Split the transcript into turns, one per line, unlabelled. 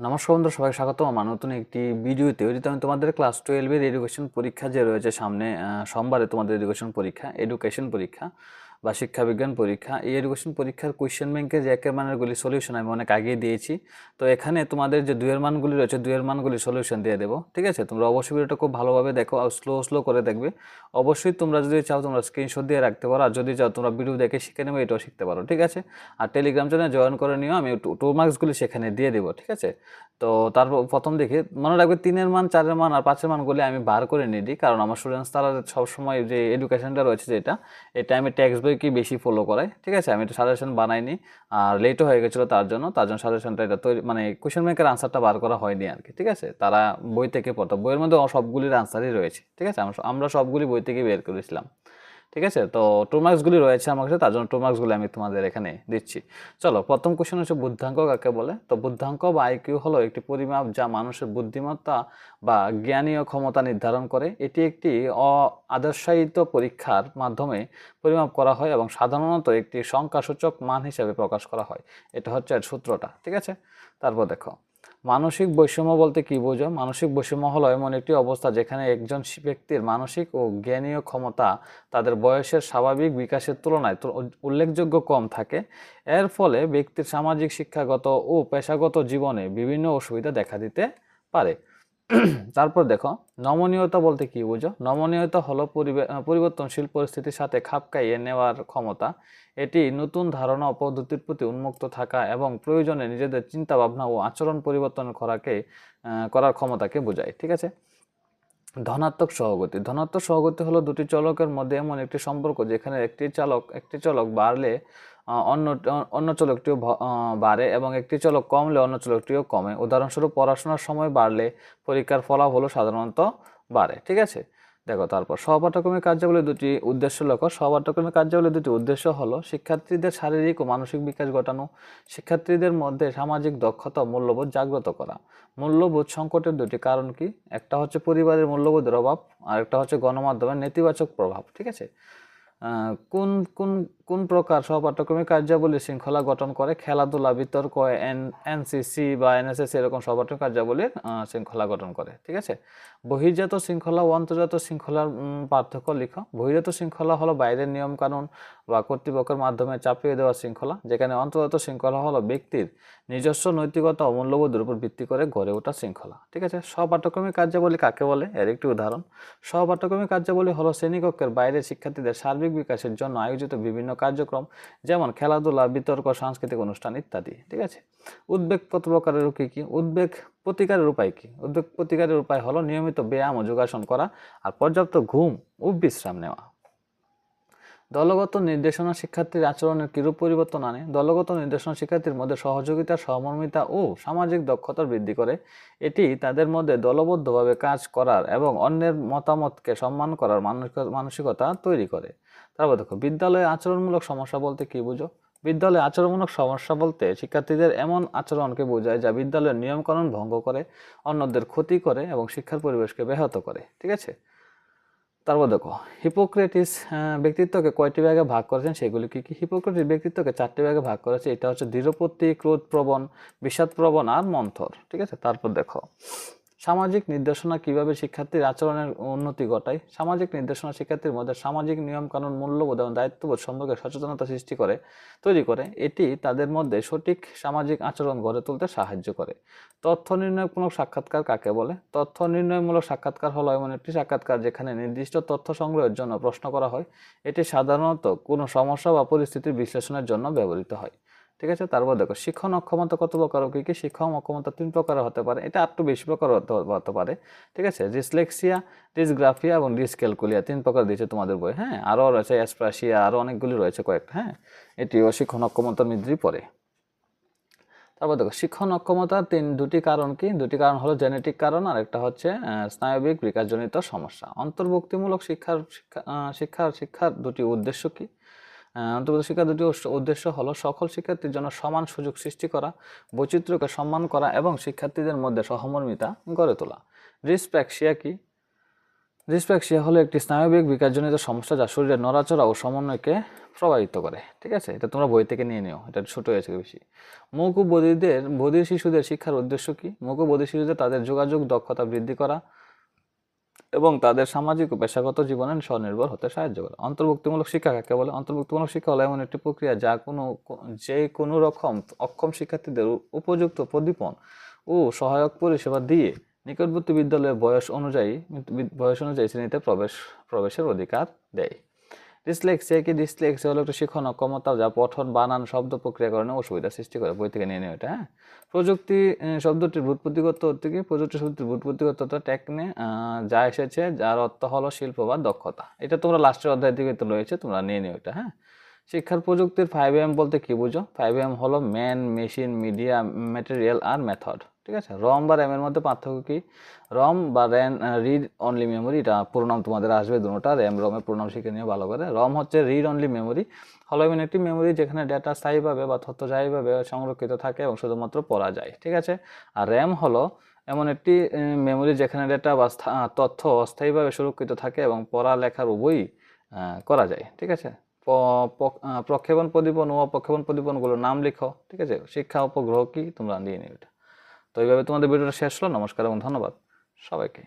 নমস্কার বন্ধুরা, সবাই স্বাগতম আমার নতুন একটি ভিডিওতে। আমি তোমাদের ক্লাস 12 এর এডুকেশন পরীক্ষা যে রয়েছে সামনে, সোমবারে তোমাদের এডুকেশন পরীক্ষা বা শিক্ষা বিজ্ঞান পরীক্ষা। এই এডুকেশন পরীক্ষার কোয়েশ্চেন ব্যাংকের যে একের মানেরগুলি সলিউশন আমি অনেক আগেই দিয়েছি। তো এখানে তোমাদের যে দুইয়ের মানগুলি রয়েছে, দুইয়ের মানগুলি সলিউশন দিয়ে দেবো। ঠিক আছে, তোমরা অবশ্যই ভিডিওটা খুব ভালোভাবে দেখো আর স্লো করে দেখবে। অবশ্যই তোমরা যদি চাও তোমরা স্ক্রিনশট দিয়ে রাখতে পারো, আর যদি চাও তোমরা ভিডিও দেখে শিখে নেবে, এটাও শিখতে পারো। ঠিক আছে, আর টেলিগ্রাম চ্যানেলে জয়েন করে নিও, আমি টু মার্কসগুলি সেখানে দিয়ে দেবো। ঠিক আছে, তো তারপর প্রথম দেখি মনে রাখবে 3-এর মান, 4-এর মান আর 5-এর মানগুলি আমি বার করে নিই, কারণ আমার স্টুডেন্টস তারা সবসময় যে এডুকেশনটা রয়েছে যেটা, এটা আমি টেক্সট বই কি বেশি ফলো করাই। ঠিক আছে, আমি এটা সাজেশন বানাইনি, আর লেটও হয়ে গেছিলো তার জন্য সাজেশনটা এটা তৈরি, মানে কোয়েশ্চেন ব্যাংকের আনসারটা বার করা হয়নি আর কি। ঠিক আছে, তারা বই থেকে পড়তো, বইয়ের মধ্যে সবগুলির আনসারই রয়েছে। ঠিক আছে, আমরা সবগুলি বই থেকে বের করেছিলাম। ঠিক আছে, তো টু মার্কসগুলি রয়েছে আমার কাছে, তার জন্য টু মার্কসগুলি আমি তোমাদের এখানে দিচ্ছি। চলো, প্রথম কোশ্চেন হচ্ছে বুদ্ধাঙ্ক কাকে বলে। তো বুদ্ধাঙ্ক বা আইকিউ হলো একটি পরিমাপ যা মানুষের বুদ্ধিমত্তা বা জ্ঞানীয় ক্ষমতা নির্ধারণ করে। এটি একটি আদর্শায়িত পরীক্ষার মাধ্যমে পরিমাপ করা হয় এবং সাধারণত একটি সংখ্যাসূচক মান হিসেবে প্রকাশ করা হয়। এটা হচ্ছে এর সূত্রটা। ঠিক আছে, তারপর দেখো, মানসিক বৈষম্য বলতে কি বোঝো? মানসিক বৈষম্য হলো এমন একটি অবস্থা যেখানে একজন ব্যক্তির মানসিক ও জ্ঞানীয় ক্ষমতা তাদের বয়সের স্বাভাবিক বিকাশের তুলনায় উল্লেখযোগ্য কম থাকে। এর ফলে ব্যক্তির সামাজিক, শিক্ষাগত ও পেশাগত জীবনে বিভিন্ন অসুবিধা দেখা দিতে পারে। তারপর দেখো, নমনীয়তা বলতে কি বুঝো? নমনীয়তা হলো পরিবর্তনশীল পরিস্থিতির সাথে খাপ খাইয়ে নেওয়ার ক্ষমতা। এটি নতুন ধারণা ও পদ্ধতির প্রতি উন্মুক্ত থাকা এবং প্রয়োজনে নিজেদের চিন্তা ভাবনা ও আচরণ পরিবর্তন করার ক্ষমতাকে বোঝায়। ঠিক আছে, ধনাত্মক সহগতি হলো দুটি চলকের মধ্যে এমন একটি সম্পর্ক যেখানে একটি চলক বাড়লে অন্য অন্য চলকটিও বাড়ে, এবং একটি চলক কমলে অন্য চলকটিও কমে। উদাহরণস্বরূপ, পড়াশোনার সময় বাড়লে পরীক্ষার ফলাফলও সাধারণত বাড়ে। ঠিক আছে, দেখো তারপর সহপাঠ্যক্রমিক কার্যাবলী দুটি উদ্দেশ্য লক্ষ্য। সহপাঠ্যক্রমিক কার্যাবলী দুটি উদ্দেশ্য হলো শিক্ষার্থীদের শারীরিক ও মানসিক বিকাশ ঘটানো, শিক্ষার্থীদের মধ্যে সামাজিক দক্ষতা ও মূল্যবোধ জাগ্রত করা। মূল্যবোধ সংকটের দুটি কারণ কি? একটা হচ্ছে পরিবারের মূল্যবোধের অভাব, আর একটা হচ্ছে গণমাধ্যমের নেতিবাচক প্রভাব। ঠিক আছে, কোন কোন কোন প্রকার সহপাঠ্যক্রমিক কার্যাবলী শৃঙ্খলা গঠন করে? খেলাধুলা, বিতর্ক, এনসিসি বা এনএসএস এরকম সহপাঠ্যক্রমিক কার্যাবলীর শৃঙ্খলা গঠন করে। ঠিক আছে, বহির্জাত শৃঙ্খলা ও অন্তর্জাত শৃঙ্খলার পার্থক্য লিখো। বহির্জাত শৃঙ্খলা হলো বাইরের নিয়ম কানুন বা কর্তৃপক্ষের মাধ্যমে চাপিয়ে দেওয়া শৃঙ্খলা, যেখানে অন্তর্জাত শৃঙ্খলা হলো ব্যক্তির নিজস্ব নৈতিকতা ও মূল্যবোধের উপর ভিত্তি করে গড়ে ওঠা শৃঙ্খলা। ঠিক আছে, সহপাঠ্যক্রমিক কার্যাবলী কাকে বলে? এর একটি উদাহরণ, সহপাঠ্যক্রমিক কার্যাবলী হলো শ্রেণীকক্ষের বাইরে শিক্ষার্থীদের সার্বিক বিকাশের জন্য আয়োজিত বিভিন্ন কার্যক্রম, যেমন খেলাধুলা, বিতর্ক, সাংস্কৃতিক অনুষ্ঠান ইত্যাদি। ঠিক আছে, উদ্বেগ প্রতিকারের কি কি? উদ্বেগ প্রতিকারের উপায় কি? উদ্বেগ প্রতিকারের উপায় হলো নিয়মিত ব্যায়াম ও যোগাসন করা আর পর্যাপ্ত ঘুম ও বিশ্রাম নেওয়া। দলগত নির্দেশনা শিক্ষার্থীর আচরণের কিরূপ পরিবর্তন আনে? দলগত নির্দেশনা শিক্ষার্থীর মধ্যে সহযোগিতা, সহমর্মিতা ও সামাজিক দক্ষতা বৃদ্ধি করে। এটি তাদের মধ্যে দলবদ্ধভাবে কাজ করার এবং অন্যের মতামতকে সম্মান করার মানসিকতা তৈরি করে। তারপর দেখো, বিদ্যালয়ে আচরণমূলক সমস্যা বলতে কি বুঝো? বিদ্যালয়ে আচরণমূলক সমস্যা বলতে শিক্ষার্থীদের এমন আচরণকে বোঝায় যা বিদ্যালয়ের নিয়মকানুন ভঙ্গ করে, অন্যদের ক্ষতি করে এবং শিক্ষার পরিবেশকে ব্যাহত করে। ঠিক আছে, তারপর দেখো, হিপোক্রেটিস ব্যক্তিত্বকে কয়টি ভাগে ভাগ করেছেন সেগুলি কি কি? হিপোক্রেটিস ব্যক্তিত্বকে 4টি ভাগে ভাগ করেছে। এটা হচ্ছে দৃঢ়প্রতি, ক্রোধপ্রবণ, বিষাদপ্রবণ আর মন্থর। ঠিক আছে, তারপর দেখো, সামাজিক নির্দেশনা কিভাবে শিক্ষার্থীর আচরণের উন্নতি ঘটায়? সামাজিক নির্দেশনা শিক্ষার্থীর মধ্যে সামাজিক নিয়মকানুন, মূল্যবোধ এবং দায়িত্ববোধ সম্পর্কে সচেতনতা তৈরি করে। এটি তাদের মধ্যে সঠিক সামাজিক আচরণ গড়ে তুলতে সাহায্য করে। তথ্য নির্ণয়মূলক সাক্ষাৎকার কাকে বলে? তথ্য নির্ণয়মূলক সাক্ষাৎকার হলো এমন একটি সাক্ষাৎকার যেখানে নির্দিষ্ট তথ্য সংগ্রহের জন্য প্রশ্ন করা হয়। এটি সাধারণত কোনো সমস্যা বা পরিস্থিতির বিশ্লেষণের জন্য ব্যবহৃত হয়। ঠিক আছে, তারপর দেখো, শিক্ষণ অক্ষমতা কত প্রকার? কি কি? শিক্ষণ অক্ষমতা 3 প্রকারের হতে পারে, এটা একটু বেশি প্রকার হতে পারে। ঠিক আছে, ডিসলেক্সিয়া, ডিসগ্রাফিয়া এবং ডিসক্যালকুলিয়া 3 প্রকার দিয়েছে তোমাদের বই। হ্যাঁ, আরও রয়েছে অ্যাসপ্রাসিয়া, আরও অনেকগুলি রয়েছে কয়েকটা। হ্যাঁ, এটিও শিক্ষণ অক্ষমতার মধ্যেই পড়ে। তারপর দেখো, শিক্ষণ অক্ষমতার দুটি কারণ কি? দুটি কারণ হলো জেনেটিক কারণ, আর একটা হচ্ছে স্নায়বিক বিকাশজনিত সমস্যা। অন্তর্ভুক্তিমূলক শিক্ষার দুটি উদ্দেশ্য কি? অন্তর্ভুক্ত শিক্ষার দুটি উদ্দেশ্য হলো সকল শিক্ষার্থীর জন্য সমান সুযোগ সৃষ্টি করা, বৈচিত্র্যকে সম্মান করা এবং শিক্ষার্থীদের মধ্যে সহমর্মিতা গড়ে তোলা। ডিসপ্র্যাক্সিয়া কি? ডিসপ্লেক্সিয়া হলো একটি স্নায়বিক বিকাশজনিত সমস্যা যা শরীরের নড়াচড়া ও সমন্বয়কে প্রভাবিত করে। ঠিক আছে, এটা তোমরা বই থেকে নিয়ে নিও, এটা ছোট হয়েছে বেশি। মূক ও বধির শিশুদের শিক্ষার উদ্দেশ্য কি? মূক ও বধির শিশুদের তাদের যোগাযোগ দক্ষতা বৃদ্ধি করা এবং তাদের সামাজিক ও পেশাগত জীবনে স্বনির্ভর হতে সাহায্য করে। অন্তর্ভুক্তিমূলক শিক্ষা কাকে বলে? অন্তর্ভুক্তিমূলক শিক্ষা হলো এমন একটি প্রক্রিয়া যা যে কোনো রকম অক্ষম শিক্ষার্থীদের উপযুক্ত প্রদীপন ও সহায়ক পরিষেবা দিয়ে নিকটবর্তী বিদ্যালয়ের বয়স অনুযায়ী শ্রেণীতে প্রবেশের অধিকার দেয়। ডিসলেক্সিয়া কি? ডিসলেক্সিয়া হলো একটা শিখন অক্ষমতা যা পঠন, বানান, শব্দ প্রক্রিয়াকরণে অসুবিধা সৃষ্টি করে। বই থেকে নিয়ে নিও এটা। হ্যাঁ, প্রযুক্তি শব্দটির ব্যুৎপত্তিগত অর্থ কি? প্রযুক্তি শব্দটির ব্যুৎপত্তিগত টেকনে যা এসেছে, যার অর্থ হলো শিল্প বা দক্ষতা। এটা তোমরা লাস্টের অধ্যায়ের দিকে তো রয়েছে, তোমরা নিয়ে নিও এটা। হ্যাঁ, শিক্ষার প্রযুক্তির 5M বলতে কি বুঝো? 5M হলো ম্যান, মেশিন, মিডিয়া, ম্যাটেরিয়াল আর মেথড। ঠিক আছে, রম বা র্যামের মধ্যে পার্থক্য কি? রম বা রিড অনলি মেমোরি, এটা প্রোনাম তোমাদের আসবে দুটোটা, র্যাম রমের প্রোনাম শিখে নিও ভালো করে। রম হচ্ছে রিড অনলি মেমোরি, হলো এমন একটি মেমোরি যেখানে ডেটা স্থায়ীভাবে বা তথ্য স্থায়ীভাবে সংরক্ষিত থাকে এবং শুধুমাত্র পড়া যায়। ঠিক আছে, আর র্যাম হলো এমন একটি মেমোরি যেখানে ডেটা বা তথ্য অস্থায়ীভাবে সুরক্ষিত থাকে এবং পড়া লেখার উভয়ই করা যায়। ঠিক আছে, প্রক্ষেপণ প্রদীপন ও অপক্ষেপণ প্রদীপনগুলোর নাম লিখো। ঠিক আছে, শিক্ষা উপগ্রহ কি? তোমরা নিয়ে নিও এটা। তো এইভাবে তোমাদের ভিডিওটা শেষ হলো। নমস্কার এবং ধন্যবাদ সবাইকে।